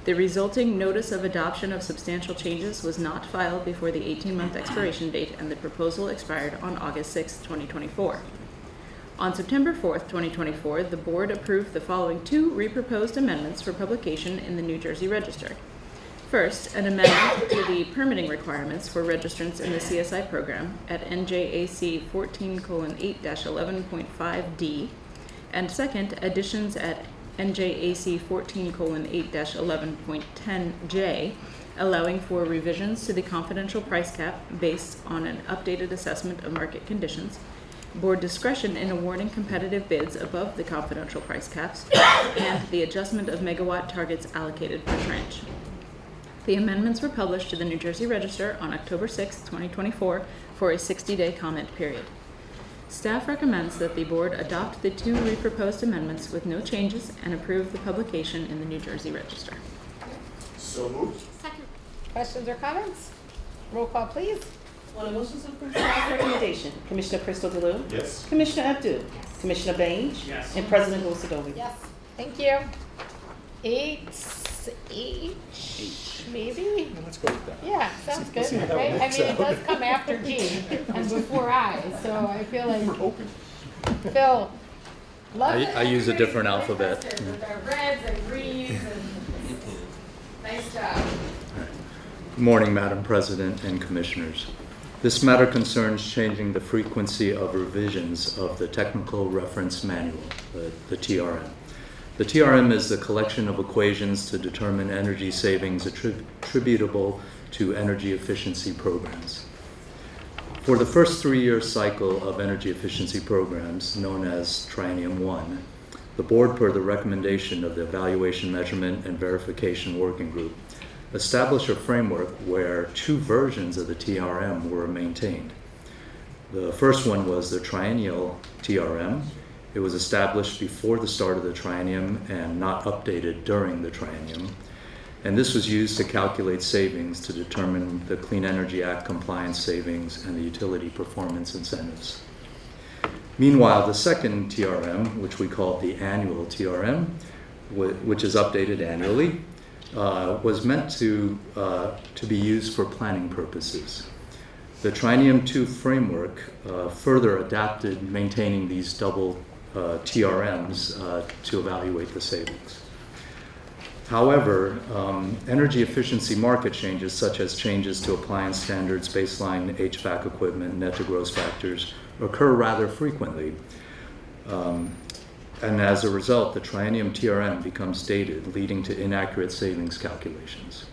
The resulting notice of adoption of substantial changes was not filed before the 18-month expiration date, and the proposal expired on August 6, 2024. On September 4th, 2024, the board approved the following 2 reproposed amendments for publication in the New Jersey Register. First, an amendment to the permitting requirements for registrants in the CSI program at NJAC 14:8-11.5D, and second, additions at NJAC 14:8-11.10J allowing for revisions to the confidential price cap based on an updated assessment of market conditions, board discretion in awarding competitive bids above the confidential price caps, and the adjustment of megawatt targets allocated per tranche. The amendments were published to the New Jersey Register on October 6, 2024, for a 60-day comment period. Staff recommends that the board adopt the two reproposed amendments with no changes and approve the publication in the New Jersey Register. So moved. Second. Questions or comments? Roll call, please. On a motion to approve staff recommendation, Commissioner Crystal Delue? Yes. Commissioner Abdul? Commissioner Baines? Yes. And President Gosadovi? Yes. Thank you. 8H, maybe? Let's go with that. Yeah, sounds Let's see good, how that right? I works mean, it out. does come after G and before I, so I feel like, We're hoping. Phil, love it. I use a different alphabet. With our reds and greens and nice job. Good morning, Madam President and Commissioners. This matter concerns changing the frequency of revisions of the Technical Reference Manual, the TRM. The TRM is the collection of equations to determine energy savings attributable to energy efficiency programs. For the first 3-year cycle of energy efficiency programs, known as Triennium 1, the board, per the recommendation of the Evaluation, Measurement, and Verification Working Group, established a framework where 2 versions of the TRM were maintained. The first one was the triennial TRM. It was established before the start of the triennium and not updated during the triennium. And this was used to calculate savings to determine the Clean Energy Act compliance savings and the utility performance incentives. Meanwhile, the second TRM, which we call the annual TRM, which is updated annually, was meant to be used for planning purposes. The Triennium 2 framework further adapted maintaining these double TRMs to evaluate the savings. However, energy efficiency market changes, such as changes to appliance standards, baseline HVAC equipment, net to gross factors, occur rather frequently. And as a result, the Triennium TRM becomes dated, leading to inaccurate savings calculations.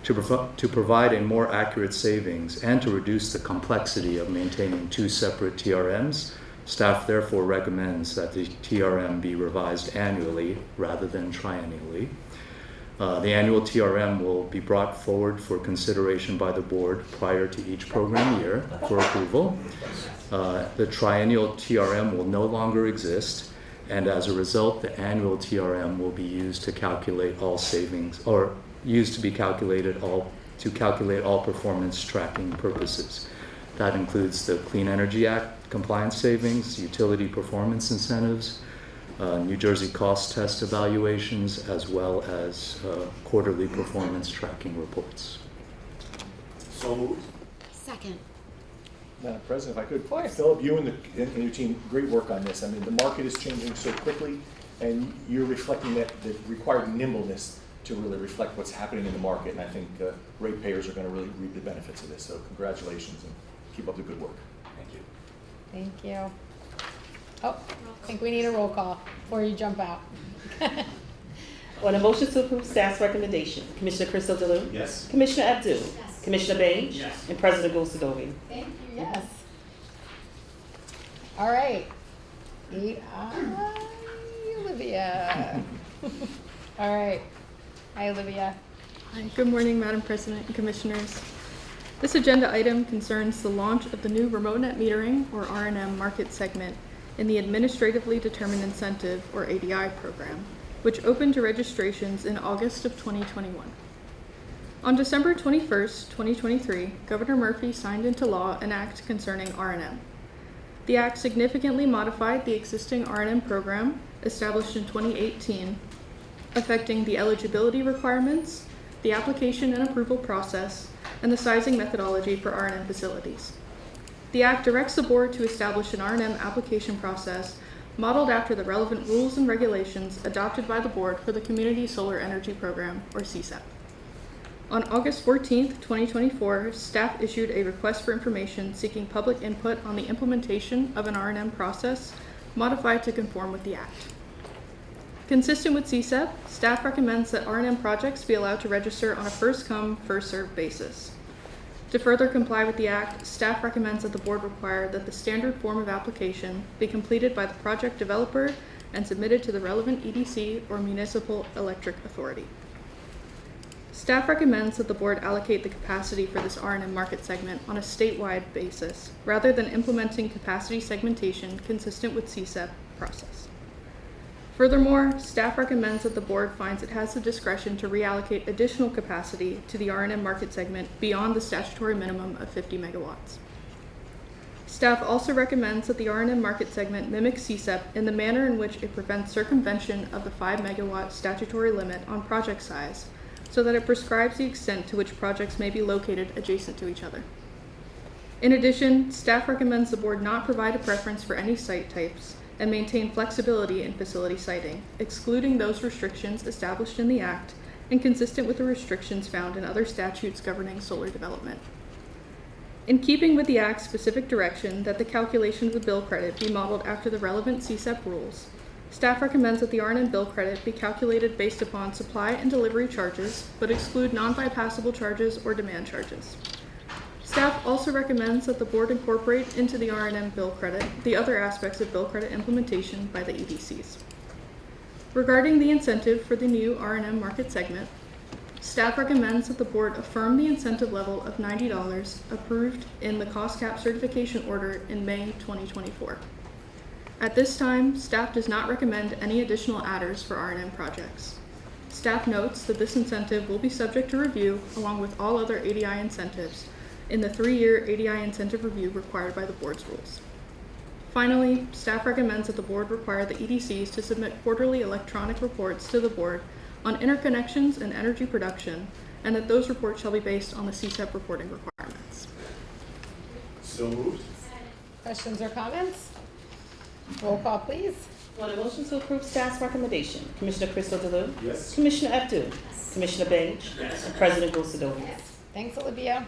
To provide a more accurate savings and to reduce the complexity of maintaining 2 separate TRMs, staff therefore recommends that the TRM be revised annually rather than triennially. The annual TRM will be brought forward for consideration by the board prior to each program year for approval. The triennial TRM will no longer exist, and as a result, the annual TRM will be used to calculate all savings, or used to be calculated to calculate all performance tracking purposes. That includes the Clean Energy Act compliance savings, utility performance incentives, New Jersey cost test evaluations, as well as quarterly performance tracking reports. So moved. Second. Madam President, if I could, Philip, you and your team, great work on this. I mean, the market is changing so quickly, and you're reflecting the required nimbleness to really reflect what's happening in the market. And I think ratepayers are going to really reap the benefits of this. So congratulations, and keep up the good work. Thank you. Thank you. Oh, I think we need a roll call before you jump out. On a motion to approve staff's recommendation, Commissioner Crystal Delue? Yes. Commissioner Abdul? Yes. Commissioner Baines? Yes. And President Gosadovi? Thank you, yes. All right. 8I, Olivia. All right. Hi, Olivia. Hi, good morning, Madam President and Commissioners. This agenda item concerns the launch of the new remote net metering, or R&M, market segment in the Administratively Determined Incentive, or ADI program, which opened to registrations in August of 2021. On December 21st, 2023, Governor Murphy signed into law an act concerning R&M. The act significantly modified the existing R&M program established in 2018, affecting the eligibility requirements, the application and approval process, and the sizing methodology for R&M facilities. The Act directs the Board to establish an R&M application process modeled after the relevant rules and regulations adopted by the Board for the Community Solar Energy Program, or CSEP. On August 14th, 2024, staff issued a request for information seeking public input on the implementation of an R&M process modified to conform with the Act. Consistent with CSEP, staff recommends that R&M projects be allowed to register on a first-come, first-served basis. To further comply with the Act, staff recommends that the board require that the standard form of application be completed by the project developer and submitted to the relevant EDC or municipal electric authority. Staff recommends that the board allocate the capacity for this R&M market segment on a statewide basis, rather than implementing capacity segmentation consistent with CSEP process. Furthermore, staff recommends that the board finds it has the discretion to reallocate additional capacity to the R&M market segment beyond the statutory minimum of 50 megawatts. Staff also recommends that the R&M market segment mimic CSEP in the manner in which it prevents circumvention of the 5 megawatt statutory limit on project size, so that it prescribes the extent to which projects may be located adjacent to each other. In addition, staff recommends the board not provide a preference for any site types and maintain flexibility in facility siting, excluding those restrictions established in the Act and consistent with the restrictions found in other statutes governing solar development. In keeping with the Act's specific direction that the calculation of the bill credit be modeled after the relevant CSEP rules, staff recommends that the R&M bill credit be calculated based upon supply and delivery charges, but exclude non-bypassable charges or demand charges. Staff also recommends that the board incorporate into the R&M bill credit the other aspects of bill credit implementation by the EDCs. Regarding the incentive for the new R&M market segment, staff recommends that the board affirm the incentive level of $90 approved in the cost cap certification order in May 2024. At this time, staff does not recommend any additional adders for R&M projects. Staff notes that this incentive will be subject to review along with all other ADI incentives in the 3-year ADI incentive review required by the board's rules. Finally, staff recommends that the board require the EDCs to submit quarterly electronic reports to the board on interconnections and energy production, and that those reports shall be based on the CSEP reporting requirements. So moved. Questions or comments? Roll call, please. On a motion to approve staff's recommendation, Commissioner Crystal DeLu? Yes. Commissioner Abdul? Commissioner Bench? And President Gosadovia? Thanks, Olivia.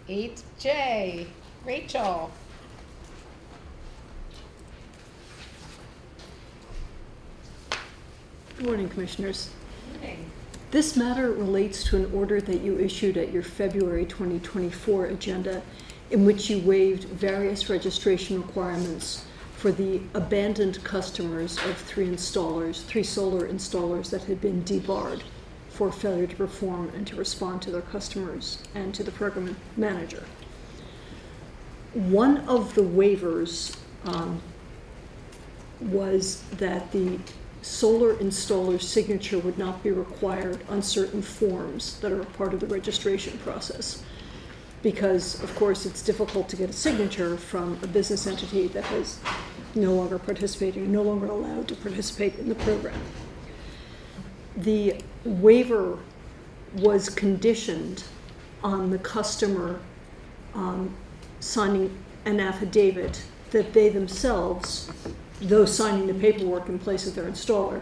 8J, Rachel. Good morning, Commissioners. This matter relates to an order that you issued at your February 2024 agenda in which you waived various registration requirements for the abandoned customers of 3 solar installers that had been debarred for failure to perform and to respond to their customers and to the program manager. One of the waivers was that the solar installer's signature would not be required on certain forms that are a part of the registration process. Because, of course, it's difficult to get a signature from a business entity that is no longer participating, no longer allowed to participate in the program. The waiver was conditioned on the customer signing an affidavit that they themselves, though signing the paperwork in place of their installer,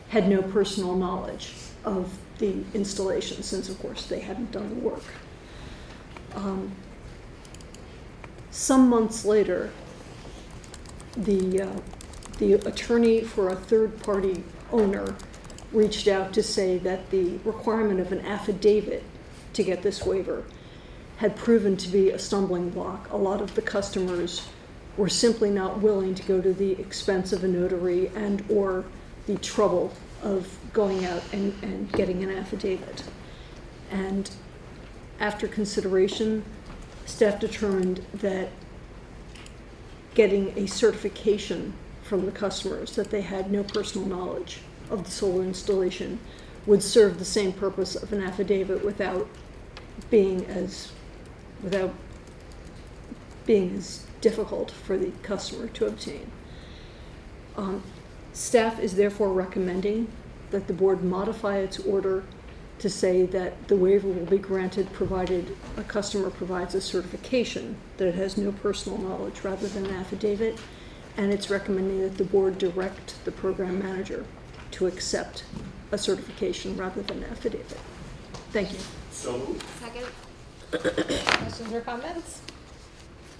had no personal knowledge of the installation, since, of course, they hadn't done the work. Some months later, the attorney for a third-party owner reached out to say that the requirement of an affidavit to get this waiver had proven to be a stumbling block. A lot of the customers were simply not willing to go to the expense of a notary and or the trouble of going out and getting an affidavit. And after consideration, staff determined that getting a certification from the customers that they had no personal knowledge of the solar installation would serve the same purpose of an affidavit without being as difficult for the customer to obtain. Staff is therefore recommending that the board modify its order to say that the waiver will be granted provided a customer provides a certification that it has no personal knowledge rather than an affidavit, and it's recommending that the board direct the program manager to accept a certification rather than an affidavit. Thank you. So moved. Second. Questions or comments?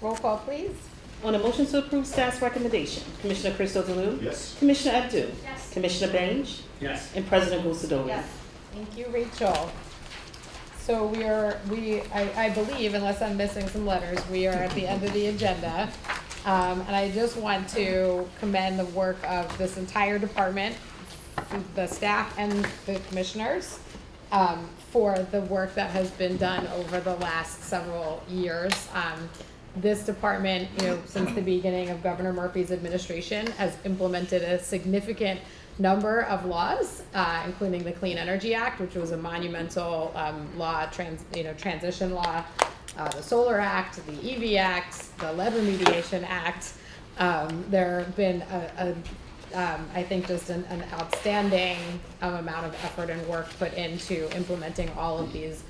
Roll call, please. On a motion to approve staff's recommendation, Commissioner Christo DeLu? Yes. Commissioner Abdu? Yes. Commissioner Baines? Yes. And President Gosadoli? Yes. Thank you, Rachel. So I believe, unless I'm missing some letters, we are at the end of the agenda. And I just want to commend the work of this entire department, the staff and the commissioners, for the work that has been done over the last several years. This department, since the beginning of Governor Murphy's administration, has implemented a significant number of laws, including the Clean Energy Act, which was a monumental law, transition law, the Solar Act, the EV Act, the Lead Remediation Act. There have been I think just an outstanding amount of effort and work put into implementing all of these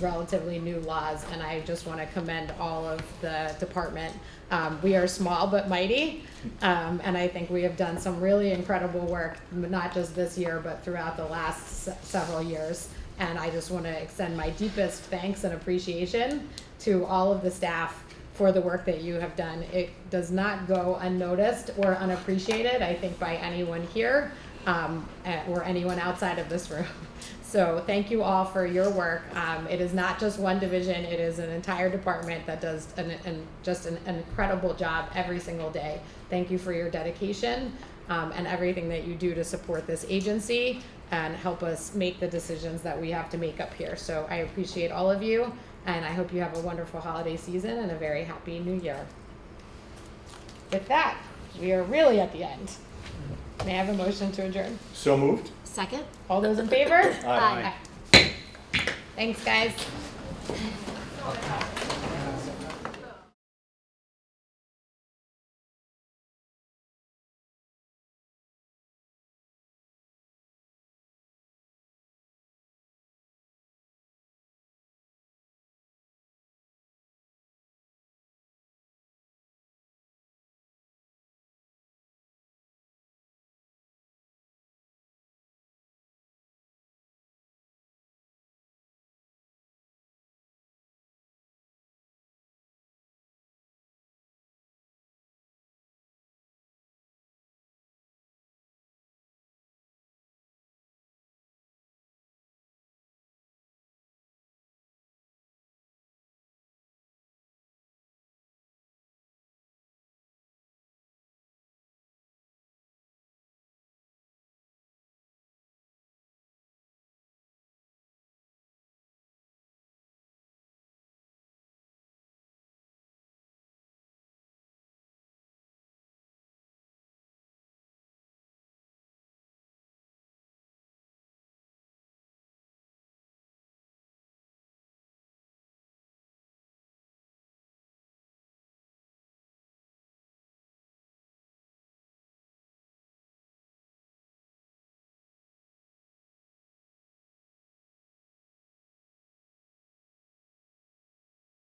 relatively new laws, and I just want to commend all of the department. We are small but mighty, and I think we have done some really incredible work, not just this year, but throughout the last several years. And I just want to extend my deepest thanks and appreciation to all of the staff for the work that you have done. It does not go unnoticed or unappreciated, I think, by anyone here or anyone outside of this room. So thank you all for your work. It is not just one division, it is an entire department that does just an incredible job every single day. Thank you for your dedication and everything that you do to support this agency and help us make the decisions that we have to make up here. So I appreciate all of you, and I hope you have a wonderful holiday season and a very happy new year. With that, we are really at the end. May I have a motion to adjourn? So moved. Second. All those in favor? Aye. Thanks, guys.